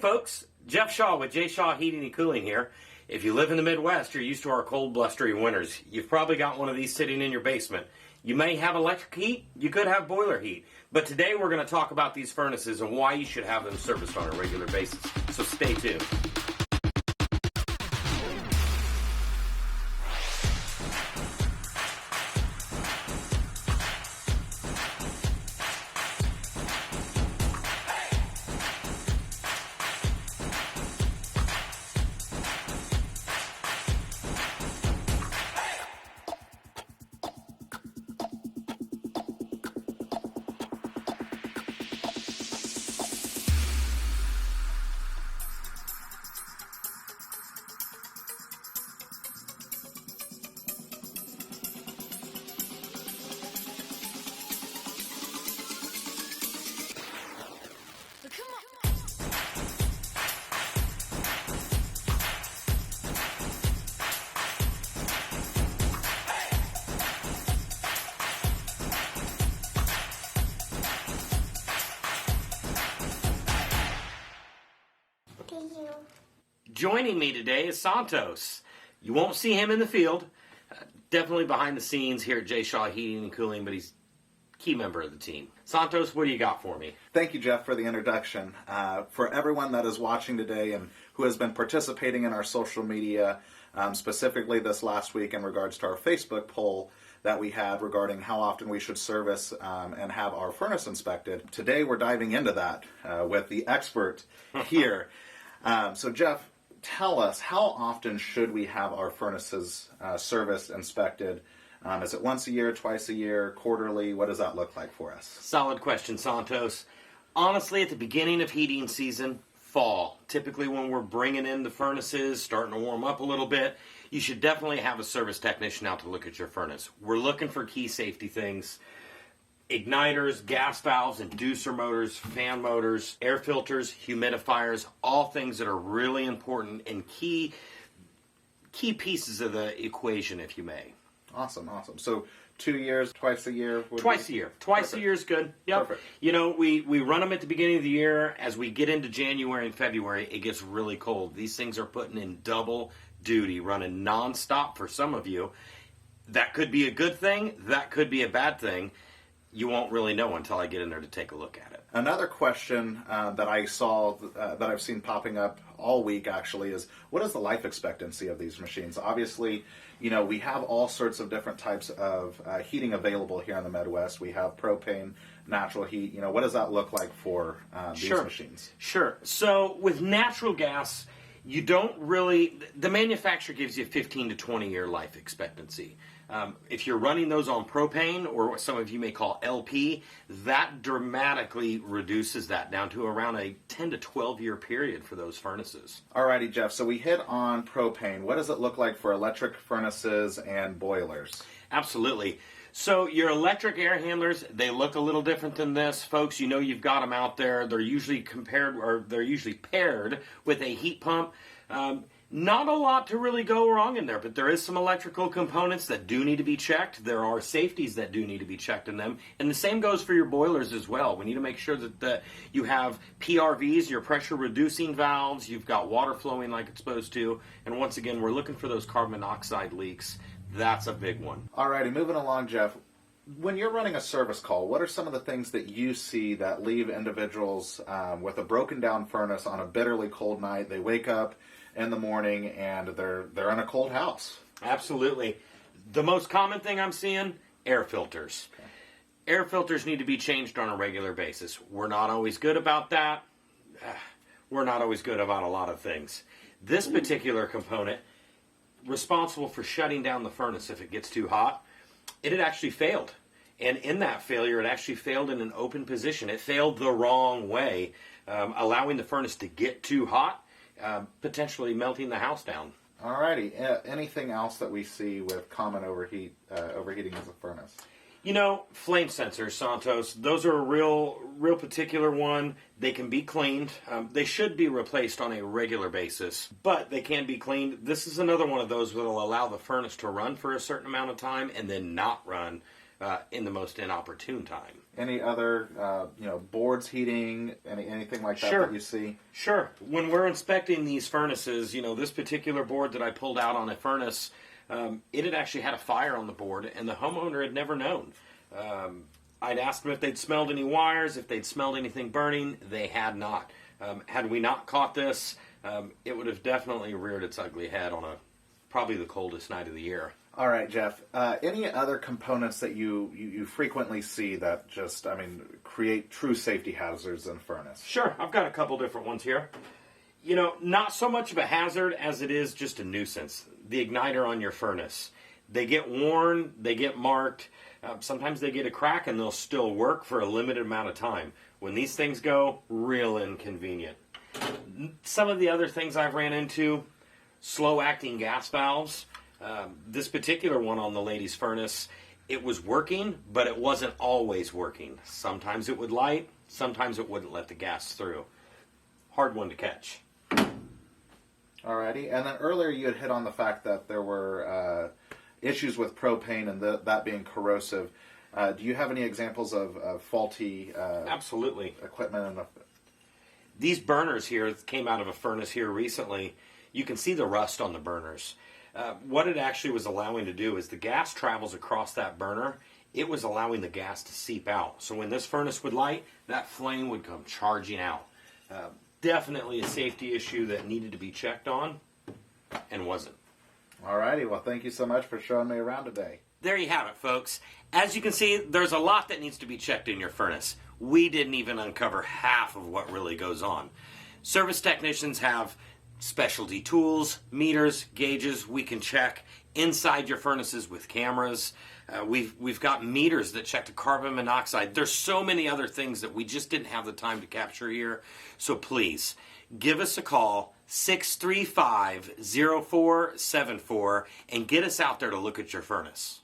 folks, Jeff Shaw with J.ShawHC Heating and Cooling here. If you live in the Midwest, you're used to our cold, blustery winters. You've probably got one of these sitting in your basement. You may have electric heat, you could have boiler heat. But today we're going to talk about these furnaces and why you should have them serviced on a regular basis. So stay tuned. Joining me today is Santos. You won't see him in the field, definitely behind the scenes here at J.ShawHC Heating and Cooling, but he's a key member of the team. Santos, what do you got for me? Thank you, Jeff, for the introduction. For everyone that is watching today and who has been participating in our social media, specifically this last week in regards to our Facebook poll that we had regarding how often we should service and have our furnace inspected, today we're diving into that with the expert here. So, Jeff, tell us, how often should we have our furnaces serviced, inspected? Is it once a year, twice a year, quarterly? What does that look like for us? Solid question, Santos. Honestly, at the beginning of heating season, fall, typically when we're bringing in the furnaces, starting to warm up a little bit, you should definitely have a service technician out to look at your furnace. We're looking for key safety things: igniters, gas valves, inducer motors, fan motors, air filters, humidifiers, all things that are really important and key pieces of the equation, if you may. Awesome. So 2 years, twice a year? Twice a year. Twice Perfect. a year is good. Yep. Perfect. You know, we run them at the beginning of the year. As we get into January and February, it gets really cold. These things are putting in double duty, running nonstop for some of you. That could be a good thing. That could be a bad thing. You won't really know until I get in there to take a look at it. Another question that I saw, that I've seen popping up all week actually, is what is the life expectancy of these machines? Obviously, you know, we have all sorts of different types of heating available here in the Midwest. We have propane, natural heat. You know, what does that look like for these machines? Sure. So with natural gas, you don't really, the manufacturer gives you a 15 to 20 year life expectancy. If you're running those on propane, or what some of you may call LP, that dramatically reduces that down to around a 10 to 12 year period for those furnaces. Alrighty, Jeff, so we hit on propane. What does it look like for electric furnaces and boilers? Absolutely. So your electric air handlers, they look a little different than this, folks. You know, you've got them out there. They're usually paired with a heat pump. Not a lot to really go wrong in there, but there is some electrical components that do need to be checked. There are safeties that do need to be checked in them. And the same goes for your boilers as well. We need to make sure that you have PRVs, your pressure reducing valves, you've got water flowing like it's supposed to. And once again, we're looking for those carbon monoxide leaks. That's a big one. Alrighty, moving along, Jeff. When you're running a service call, what are some of the things that you see that leave individuals with a broken down furnace on a bitterly cold night? They wake up in the morning and they're in a cold house. Absolutely. The most common thing I'm seeing, air filters. Okay. Air filters need to be changed on a regular basis. We're not always good about that. We're not always good about a lot of things. This particular component, responsible for shutting down the furnace if it gets too hot, it had actually failed. And in that failure, it actually failed in an open position. It failed the wrong way, allowing the furnace to get too hot, potentially melting the house down. Alrighty. Anything else that we see with common overheating as a furnace? You know, flame sensors, Santos, those are a real particular one. They can be cleaned. They should be replaced on a regular basis, but they can be cleaned. This is another one of those that will allow the furnace to run for a certain amount of time and then not run in the most inopportune time. Any other, boards heating, anything like that Sure. that you see? Sure. When we're inspecting these furnaces, this particular board that I pulled out on a furnace, it had actually had a fire on the board, and the homeowner had never known. I'd asked them if they'd smelled any wires, if they'd smelled anything burning. They had not. Had we not caught this, it would have definitely reared its ugly head on probably the coldest night of the year. All right, Jeff. Any other components that you frequently see that just, create true safety hazards in a furnace? Sure, I've got a couple different ones here. Not so much of a hazard as it is just a nuisance. The igniter on your furnace. They get worn, they get marked. Sometimes they get a crack and they'll still work for a limited amount of time. When these things go, real inconvenient. Some of the other things I've ran into, slow-acting gas valves. This particular one on the lady's furnace, it was working, but it wasn't always working. Sometimes it would light, sometimes it wouldn't let the gas through. Hard one to catch. Alrighty, and then earlier you had hit on the fact that there were issues with propane and that being corrosive. Do you have any examples of faulty Absolutely. equipment? These burners here came out of a furnace here recently. You can see the rust on the burners. What it actually was allowing to do is the gas travels across that burner. It was allowing the gas to seep out. So when this furnace would light, that flame would come charging out. Definitely a safety issue that needed to be checked on and wasn't. Alrighty, well thank you so much for showing me around today. There you have it, folks. As you can see, there's a lot that needs to be checked in your furnace. We didn't even uncover half of what really goes on. Service technicians have specialty tools, meters, gauges we can check inside your furnaces with cameras. We've got meters that check the carbon monoxide. There's so many other things that we just didn't have the time to capture here. So please, give us a call, 635-0474, and get us out there to look at your furnace.